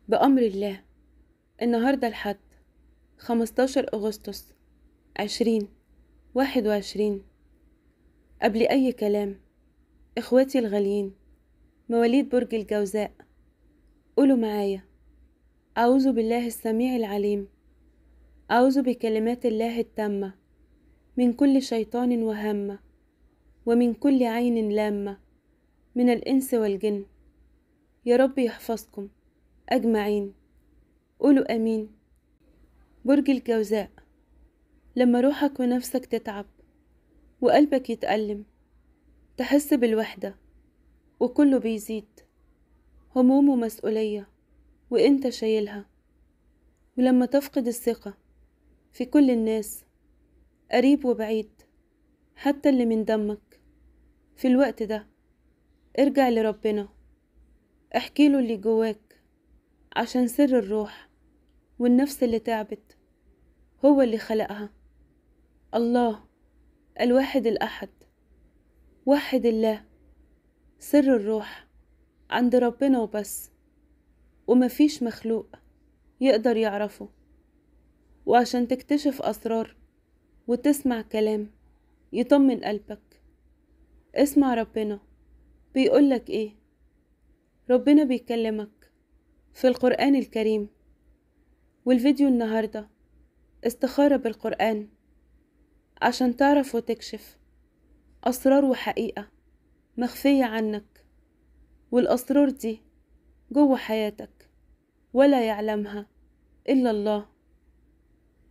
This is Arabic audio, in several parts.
بأمر الله. النهاردة الحد 15 أغسطس 2021. قبل أي كلام، إخواتي الغاليين مواليد برج الجوزاء، قولوا معايا: أعوذ بالله السميع العليم، أعوذ بكلمات الله التامة من كل شيطان وهامة، ومن كل عين لامة، من الإنس والجن. يا رب يحفظكم أجمعين. قولوا آمين. برج الجوزاء، لما روحك ونفسك تتعب وقلبك يتألم، تحس بالوحدة وكله بيزيد، هموم ومسؤولية وانت شايلها، ولما تفقد الثقة في كل الناس، قريب وبعيد، حتى اللي من دمك، في الوقت ده ارجع لربنا، احكيله اللي جواك، عشان سر الروح والنفس اللي تعبت هو اللي خلقها. الله الواحد الأحد، وحد الله، سر الروح عند ربنا وبس، ومفيش مخلوق يقدر يعرفه. وعشان تكتشف أسرار وتسمع كلام يطمن قلبك، اسمع ربنا بيقولك ايه. ربنا بيكلمك في القرآن الكريم، والفيديو النهاردة استخارة بالقرآن عشان تعرف وتكشف أسرار وحقيقة مخفية عنك، والأسرار دي جوه حياتك ولا يعلمها إلا الله.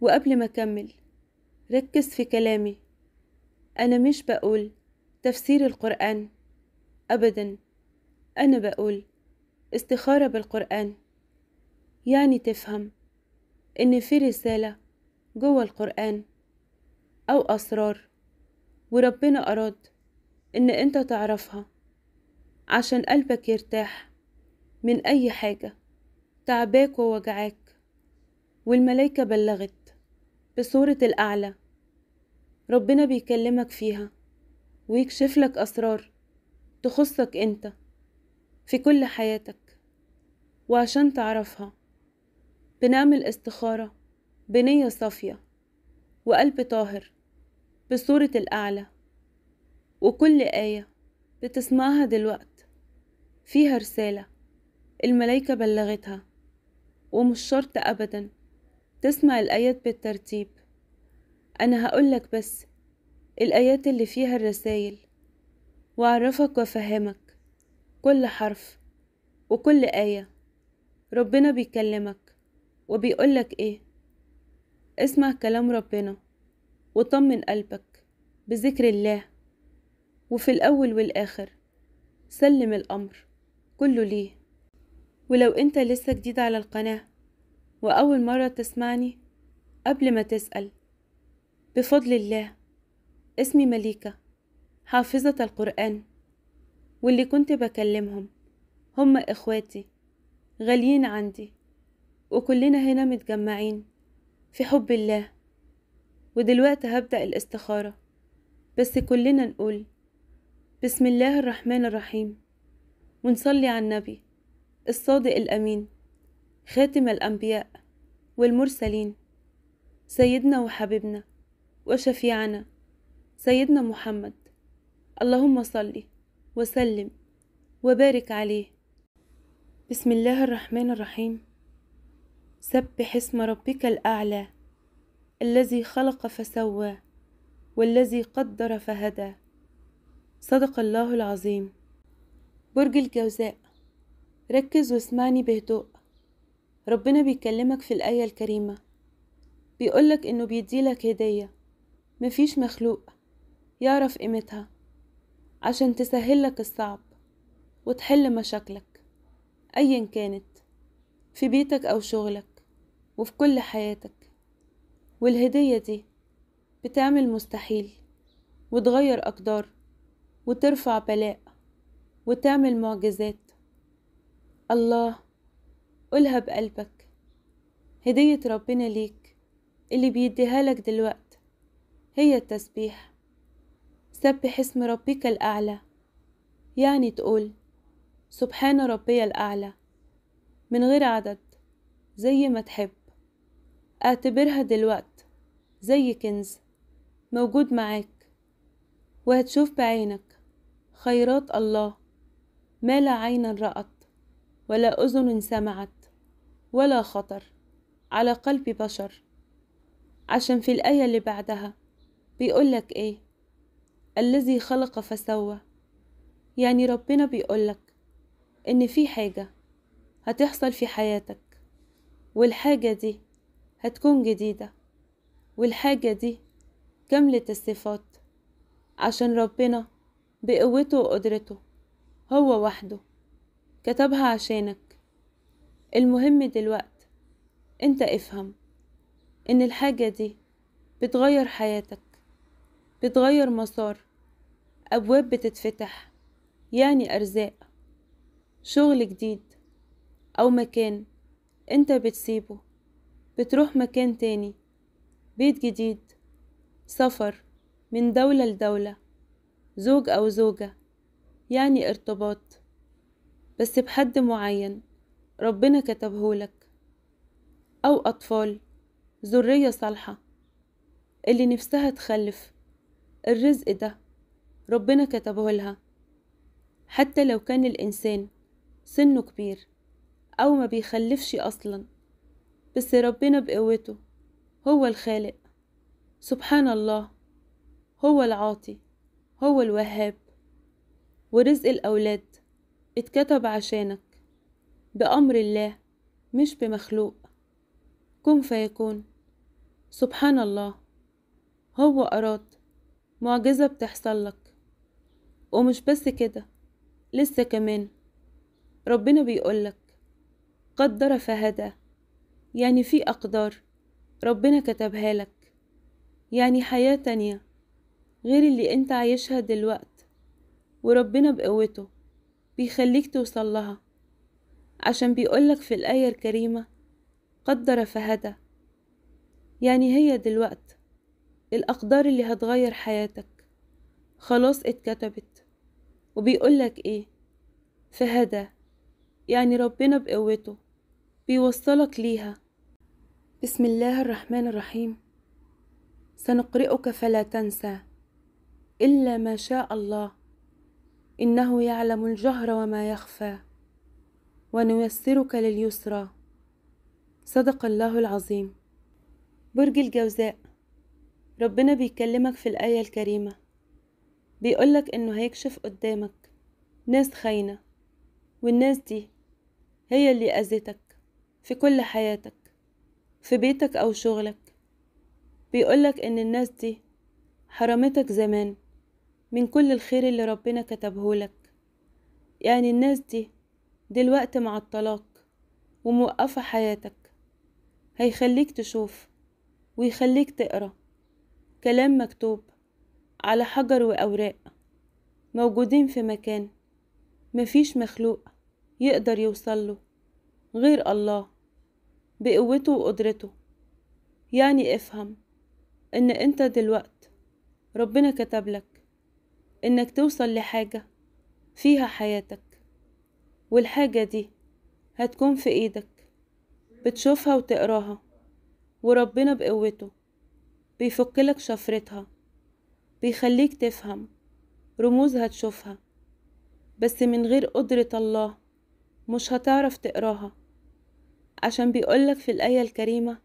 وقبل ما أكمل، ركز في كلامي، أنا مش بقول تفسير القرآن أبدا، أنا بقول استخارة بالقرآن، يعني تفهم إن في رسالة جوه القرآن أو أسرار، وربنا أراد إن أنت تعرفها عشان قلبك يرتاح من أي حاجة تعباك ووجعاك. والملايكة بلغت بصورة الأعلى، ربنا بيكلمك فيها ويكشف لك أسرار تخصك أنت في كل حياتك. وعشان تعرفها بنعمل استخارة بنية صافية وقلب طاهر بصورة الأعلى، وكل آية بتسمعها دلوقت فيها رسالة الملايكة بلغتها. ومش شرط أبدا تسمع الآيات بالترتيب، أنا هقولك بس الآيات اللي فيها الرسايل، وأعرفك وأفهمك كل حرف وكل آية ربنا بيكلمك وبيقولك إيه. اسمع كلام ربنا وطمن قلبك بذكر الله، وفي الأول والآخر سلم الأمر كله ليه. ولو انت لسه جديد على القناة وأول مرة تسمعني، قبل ما تسأل، بفضل الله اسمي مليكة، حافظة القرآن، واللي كنت بكلمهم هم إخواتي غاليين عندي، وكلنا هنا متجمعين في حب الله. ودلوقتي هبدأ الاستخارة، بس كلنا نقول بسم الله الرحمن الرحيم، ونصلي على النبي الصادق الأمين، خاتم الأنبياء والمرسلين، سيدنا وحبيبنا وشفيعنا سيدنا محمد. اللهم صل وسلم وبارك عليه. بسم الله الرحمن الرحيم. سبح اسم ربك الأعلى، الذي خلق فسوى، والذي قدر فهدى. صدق الله العظيم. برج الجوزاء، ركز واسمعني بهدوء. ربنا بيكلمك في الآية الكريمة، بيقولك إنه بيديلك هدية مفيش مخلوق يعرف قيمتها، عشان تسهلك الصعب وتحل مشاكلك أيا كانت، في بيتك أو شغلك وفي كل حياتك. والهدية دي بتعمل مستحيل وتغير أقدار وترفع بلاء وتعمل معجزات. الله، قولها بقلبك. هدية ربنا ليك اللي بيديها لك دلوقت هي التسبيح. سبح اسم ربك الأعلى، يعني تقول سبحان ربي الأعلى من غير عدد، زي ما تحب. اعتبرها دلوقت زي كنز موجود معاك، وهتشوف بعينك خيرات الله ما لا عين رأت ولا أذن سمعت ولا خطر على قلب بشر. عشان في الآية اللي بعدها بيقولك ايه؟ الذي خلق فسوى. يعني ربنا بيقولك ان في حاجة هتحصل في حياتك، والحاجة دي هتكون جديدة، والحاجة دي كاملة الصفات، عشان ربنا بقوته وقدرته هو وحده كتبها عشانك. المهم دلوقت انت افهم ان الحاجة دي بتغير حياتك، بتغير مسار أبواب بتتفتح، يعني أرزاق، شغل جديد، أو مكان انت بتسيبه بتروح مكان تاني، بيت جديد، سفر من دولة لدولة، زوج أو زوجة، يعني ارتباط بس بحد معين ربنا كتبهولك، أو أطفال، ذرية صالحة اللي نفسها تخلف. الرزق ده ربنا كتبهولها، حتى لو كان الإنسان سنه كبير أو ما بيخلفش أصلا، بس ربنا بقوته هو الخالق. سبحان الله، هو العاطي، هو الوهاب. ورزق الأولاد اتكتب عشانك بأمر الله، مش بمخلوق. كن فيكون. سبحان الله، هو أراد معجزة بتحصل لك. ومش بس كده، لسه كمان ربنا بيقولك قدر فهدى. يعني في أقدار ربنا كتبها لك، يعني حياة تانية غير اللي انت عايشها دلوقت، وربنا بقوته بيخليك توصل لها. عشان بيقولك في الآية الكريمة قدر فهدى، يعني هي دلوقت الأقدار اللي هتغير حياتك خلاص اتكتبت. وبيقولك ايه؟ فهدى، يعني ربنا بقوته بيوصلك ليها. بسم الله الرحمن الرحيم. سنقرئك فلا تنسى إلا ما شاء الله، إنه يعلم الجهر وما يخفى، ونيسرك لليسرى. صدق الله العظيم. برج الجوزاء، ربنا بيكلمك في الآية الكريمة، بيقولك إنه هيكشف قدامك ناس خاينة، والناس دي هي اللي أذتك في كل حياتك، في بيتك أو شغلك. بيقولك إن الناس دي حرمتك زمان من كل الخير اللي ربنا كتبهولك. يعني الناس دي دلوقتي مع الطلاق وموقفة حياتك. هيخليك تشوف ويخليك تقرأ كلام مكتوب على حجر وأوراق، موجودين في مكان مفيش مخلوق يقدر يوصله غير الله بقوته وقدرته. يعني افهم ان انت دلوقت ربنا كتبلك انك توصل لحاجة فيها حياتك، والحاجة دي هتكون في ايدك، بتشوفها وتقراها، وربنا بقوته بيفكلك شفرتها، بيخليك تفهم رموزها تشوفها، بس من غير قدرة الله مش هتعرف تقراها. عشان بيقولك في الآية الكريمة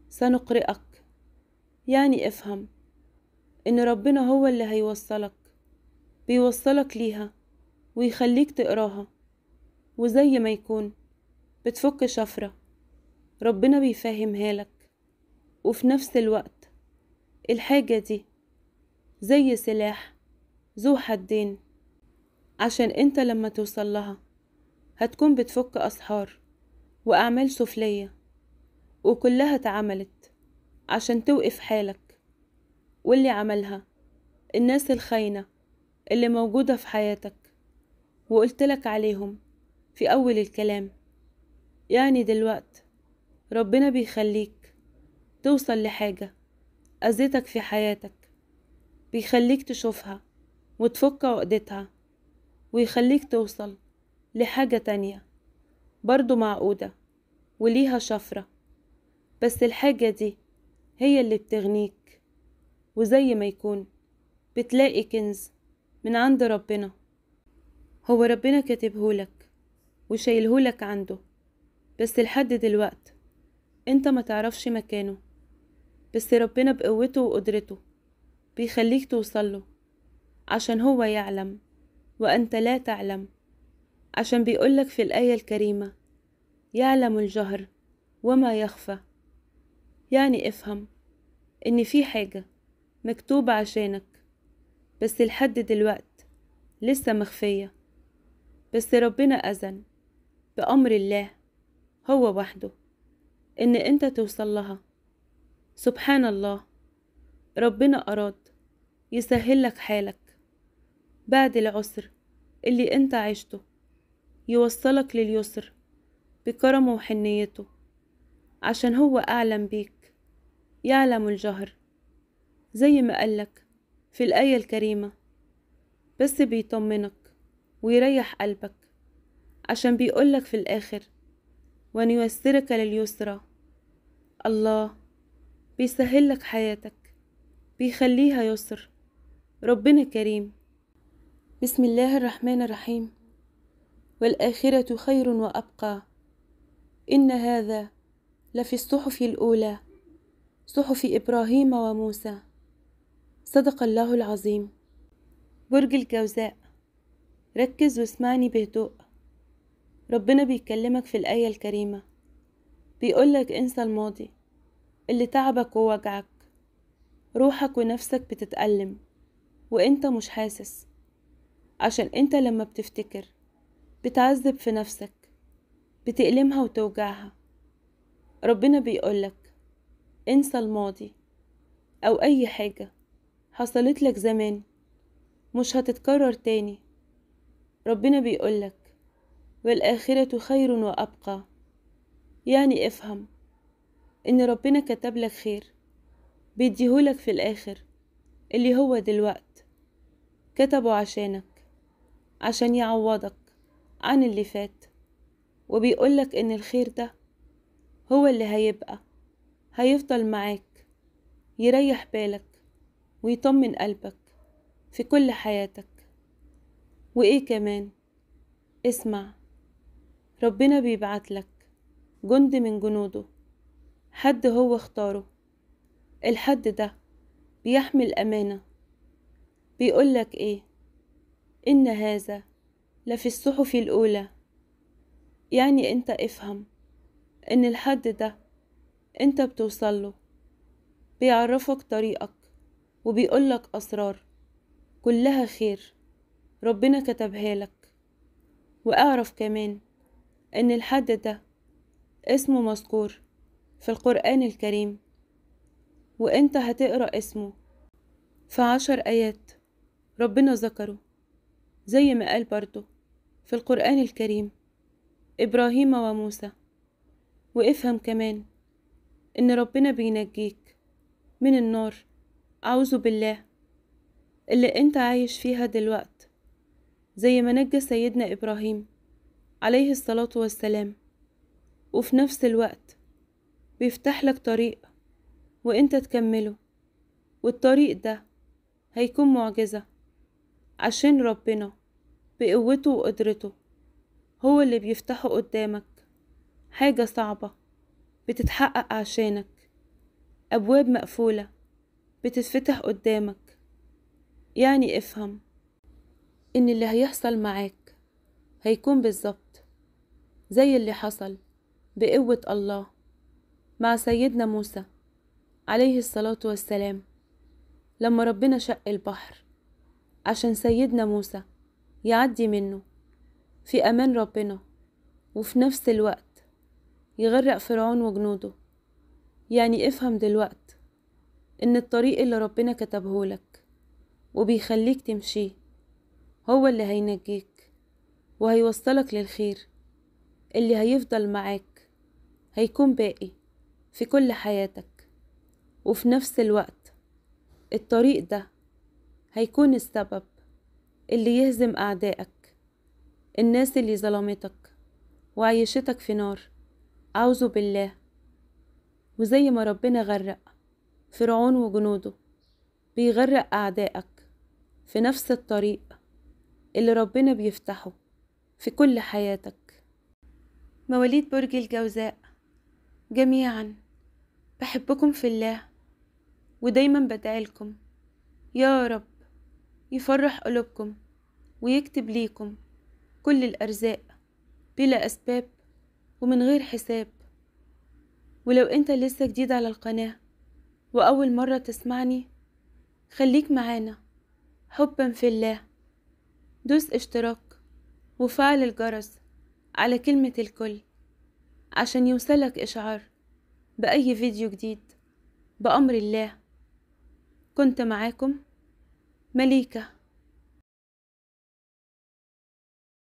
سنقرئك، يعني افهم ان ربنا هو اللي هيوصلك، بيوصلك ليها ويخليك تقراها. وزي ما يكون بتفك شفرة ربنا بيفهمها لك، وفي نفس الوقت الحاجة دي زي سلاح ذو حدين، عشان انت لما توصل لها هتكون بتفك أسحار وأعمال سفلية، وكلها اتعملت عشان توقف حالك. واللي عملها الناس الخاينة اللي موجودة في حياتك، وقلتلك عليهم في أول الكلام. يعني دلوقت ربنا بيخليك توصل لحاجة أذتك في حياتك، بيخليك تشوفها وتفك عقدتها، ويخليك توصل لحاجة تانية برضو معقودة وليها شفرة، بس الحاجة دي هي اللي بتغنيك. وزي ما يكون بتلاقي كنز من عند ربنا، هو ربنا كاتبهولك وشايلهولك عنده، بس لحد دلوقت انت ما تعرفش مكانه، بس ربنا بقوته وقدرته بيخليك توصله، عشان هو يعلم وأنت لا تعلم، عشان بيقولك في الآية الكريمة: يعلم الجهر وما يخفى. يعني افهم إن في حاجة مكتوبة عشانك، بس لحد دلوقت لسه مخفية، بس ربنا أذن بأمر الله هو وحده إن انت توصل لها. سبحان الله، ربنا أراد يسهلك حالك بعد العسر اللي انت عشته، يوصلك لليسر بكرمه وحنيته، عشان هو أعلم بيك، يعلم الجهر زي ما قالك في الآية الكريمة، بس بيطمنك ويريح قلبك، عشان بيقولك في الآخر: ونيسرك لليسرى. الله بيسهلك حياتك، بيخليها يسر. ربنا كريم. بسم الله الرحمن الرحيم. والآخرة خير وأبقى، إن هذا لفي الصحف الأولى، صحف إبراهيم وموسى. صدق الله العظيم. برج الجوزاء، ركز واسمعني بهدوء. ربنا بيكلمك في الآية الكريمة، بيقولك انسى الماضي اللي تعبك ووجعك، روحك ونفسك بتتألم وانت مش حاسس، عشان انت لما بتفتكر بتعذب في نفسك، بتألمها وتوجعها. ربنا بيقولك انسى الماضي أو أي حاجة حصلت لك زمان، مش هتتكرر تاني. ربنا بيقولك والآخرة خير وأبقى. يعني افهم إن ربنا كتب لك خير بيديهولك في الآخر، اللي هو دلوقت كتبه عشانك، عشان يعوضك عن اللي فات. وبيقولك إن الخير ده هو اللي هيفضل معاك، يريح بالك ويطمن قلبك في كل حياتك. وإيه كمان؟ اسمع، ربنا بيبعتلك جند من جنوده، حد هو اختاره. الحد ده بيحمل أمانة. بيقولك ايه؟ إن هذا لفي الصحف الأولى. يعني انت افهم إن الحد ده انت بتوصله، بيعرفك طريقك وبيقولك أسرار كلها خير ربنا كتبها لك. واعرف كمان إن الحد ده اسمه مذكور في القرآن الكريم، وانت هتقرأ اسمه في 10 آيات ربنا ذكره، زي ما قال برضه في القرآن الكريم إبراهيم وموسى. وافهم كمان إن ربنا بينجيك من النار، أعوذ بالله، اللي انت عايش فيها دلوقت، زي ما نجى سيدنا إبراهيم عليه الصلاة والسلام. وفي نفس الوقت بيفتح لك طريق وانت تكمله، والطريق ده هيكون معجزة، عشان ربنا بقوته وقدرته هو اللي بيفتحه قدامك. حاجة صعبة بتتحقق عشانك، أبواب مقفولة بتتفتح قدامك. يعني افهم إن اللي هيحصل معاك هيكون بالظبط زي اللي حصل بقوة الله مع سيدنا موسى عليه الصلاة والسلام، لما ربنا شق البحر عشان سيدنا موسى يعدي منه في أمان ربنا، وفي نفس الوقت يغرق فرعون وجنوده. يعني افهم دلوقت إن الطريق اللي ربنا كتبهولك وبيخليك تمشيه هو اللي هينجيك وهيوصلك للخير اللي هيفضل معاك، هيكون باقي في كل حياتك. وفي نفس الوقت الطريق ده هيكون السبب اللي يهزم أعدائك، الناس اللي ظلمتك وعيشتك في نار، أعوذ بالله. وزي ما ربنا غرق فرعون وجنوده، بيغرق أعدائك في نفس الطريق اللي ربنا بيفتحه في كل حياتك. مواليد برج الجوزاء جميعا، بحبكم في الله، ودايما بدعيلكم يا رب يفرح قلوبكم ويكتب ليكم كل الأرزاق بلا أسباب ومن غير حساب. ولو انت لسه جديد على القناة وأول مرة تسمعني، خليك معانا حبا في الله، دوس اشتراك وفعل الجرس على كلمة الكل عشان يوصلك إشعار بأي فيديو جديد بأمر الله. كنت معاكم مليكة.